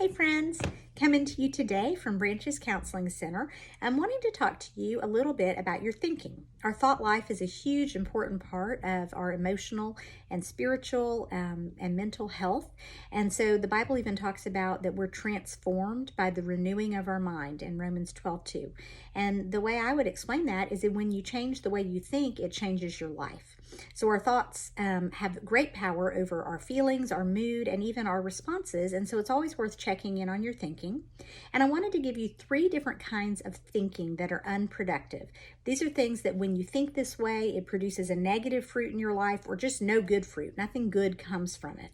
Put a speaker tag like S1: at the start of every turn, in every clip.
S1: Hey friends, coming to you today from Branches Counseling Center. I'm wanting to talk to you a little bit about your thinking. Our thought life is a huge, important part of our emotional and spiritual and mental health. And so the Bible even talks about that we're transformed by the renewing of our mind in Romans 12:2. And the way I would explain that is that when you change the way you think, it changes your life. So our thoughts have great power over our feelings, our mood, and even our responses. And so it's always worth checking in on your thinking. And I wanted to give you 3 different kinds of thinking that are unproductive. These are things that when you think this way, it produces a negative fruit in your life or just no good fruit. Nothing good comes from it.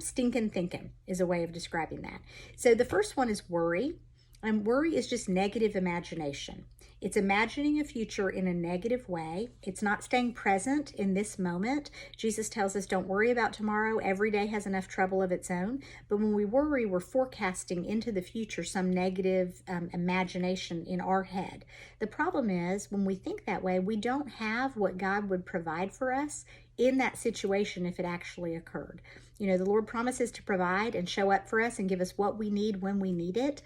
S1: Stinking thinking is a way of describing that. So the first one is worry. And worry is just negative imagination. It's imagining a future in a negative way. It's not staying present in this moment. Jesus tells us, don't worry about tomorrow. Every day has enough trouble of its own. But when we worry, we're forecasting into the future some negative imagination in our head. The problem is when we think that way, we don't have what God would provide for us in that situation if it actually occurred. You know, the Lord promises to provide and show up for us and give us what we need when we need it.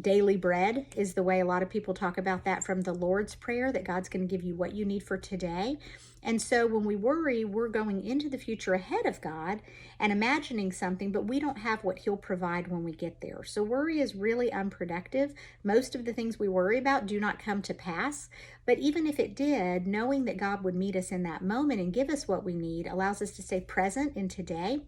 S1: Daily bread is the way a lot of people talk about that from the Lord's Prayer, that God's going to give you what you need for today. And so when we worry, we're going into the future ahead of God and imagining something, but we don't have what He'll provide when we get there. So worry is really unproductive. Most of the things we worry about do not come to pass. But even if it did, knowing that God would meet us in that moment and give us what we need allows us to stay present in today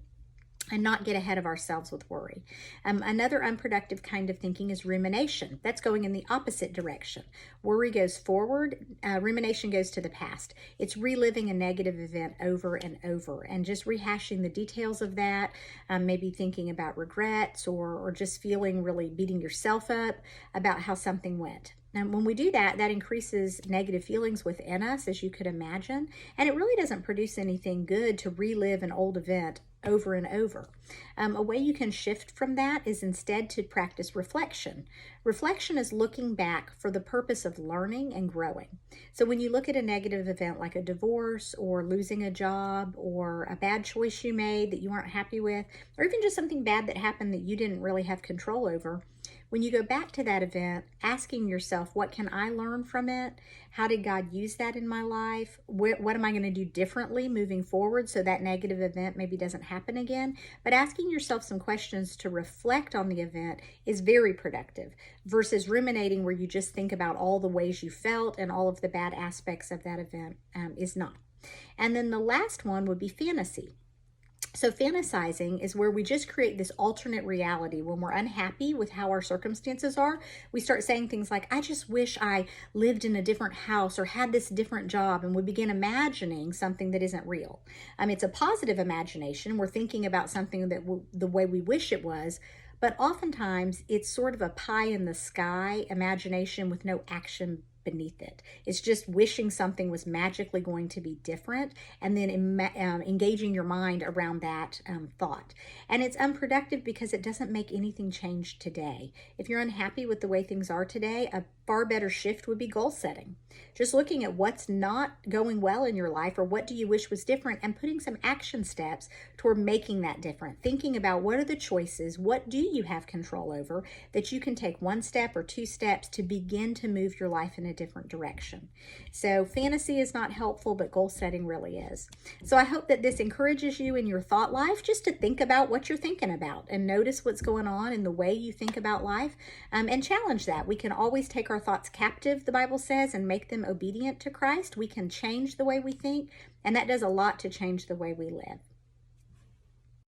S1: and not get ahead of ourselves with worry. Another unproductive kind of thinking is rumination. That's going in the opposite direction. Worry goes forward, rumination goes to the past. It's reliving a negative event over and over and just rehashing the details of that, maybe thinking about regrets or just feeling really beating yourself up about how something went. And when we do that, that increases negative feelings within us, as you could imagine, and it really doesn't produce anything good to relive an old event over and over. A way you can shift from that is instead to practice reflection. Reflection is looking back for the purpose of learning and growing. So when you look at a negative event like a divorce or losing a job or a bad choice you made that you weren't happy with, or even just something bad that happened that you didn't really have control over, when you go back to that event, asking yourself, what can I learn from it? How did God use that in my life? What am I going to do differently moving forward so that negative event maybe doesn't happen again? But asking yourself some questions to reflect on the event is very productive versus ruminating where you just think about all the ways you felt and all of the bad aspects of that event is not. And then the last one would be fantasy. So fantasizing is where we just create this alternate reality. When we're unhappy with how our circumstances are, we start saying things like, I just wish I lived in a different house or had this different job, and we begin imagining something that isn't real. It's a positive imagination. We're thinking about something that the way we wish it was, but oftentimes it's sort of a pie in the sky imagination with no action beneath it. It's just wishing something was magically going to be different and then engaging your mind around that thought. And it's unproductive because it doesn't make anything change today. If you're unhappy with the way things are today, a far better shift would be goal setting. Just looking at what's not going well in your life or what do you wish was different and putting some action steps toward making that different. Thinking about what are the choices, what do you have control over that you can take 1 step or 2 steps to begin to move your life in a different direction. So fantasy is not helpful, but goal setting really is. So I hope that this encourages you in your thought life just to think about what you're thinking about and notice what's going on in the way you think about life and challenge that. We can always take our thoughts captive, the Bible says, and make them obedient to Christ. We can change the way we think, and that does a lot to change the way we live.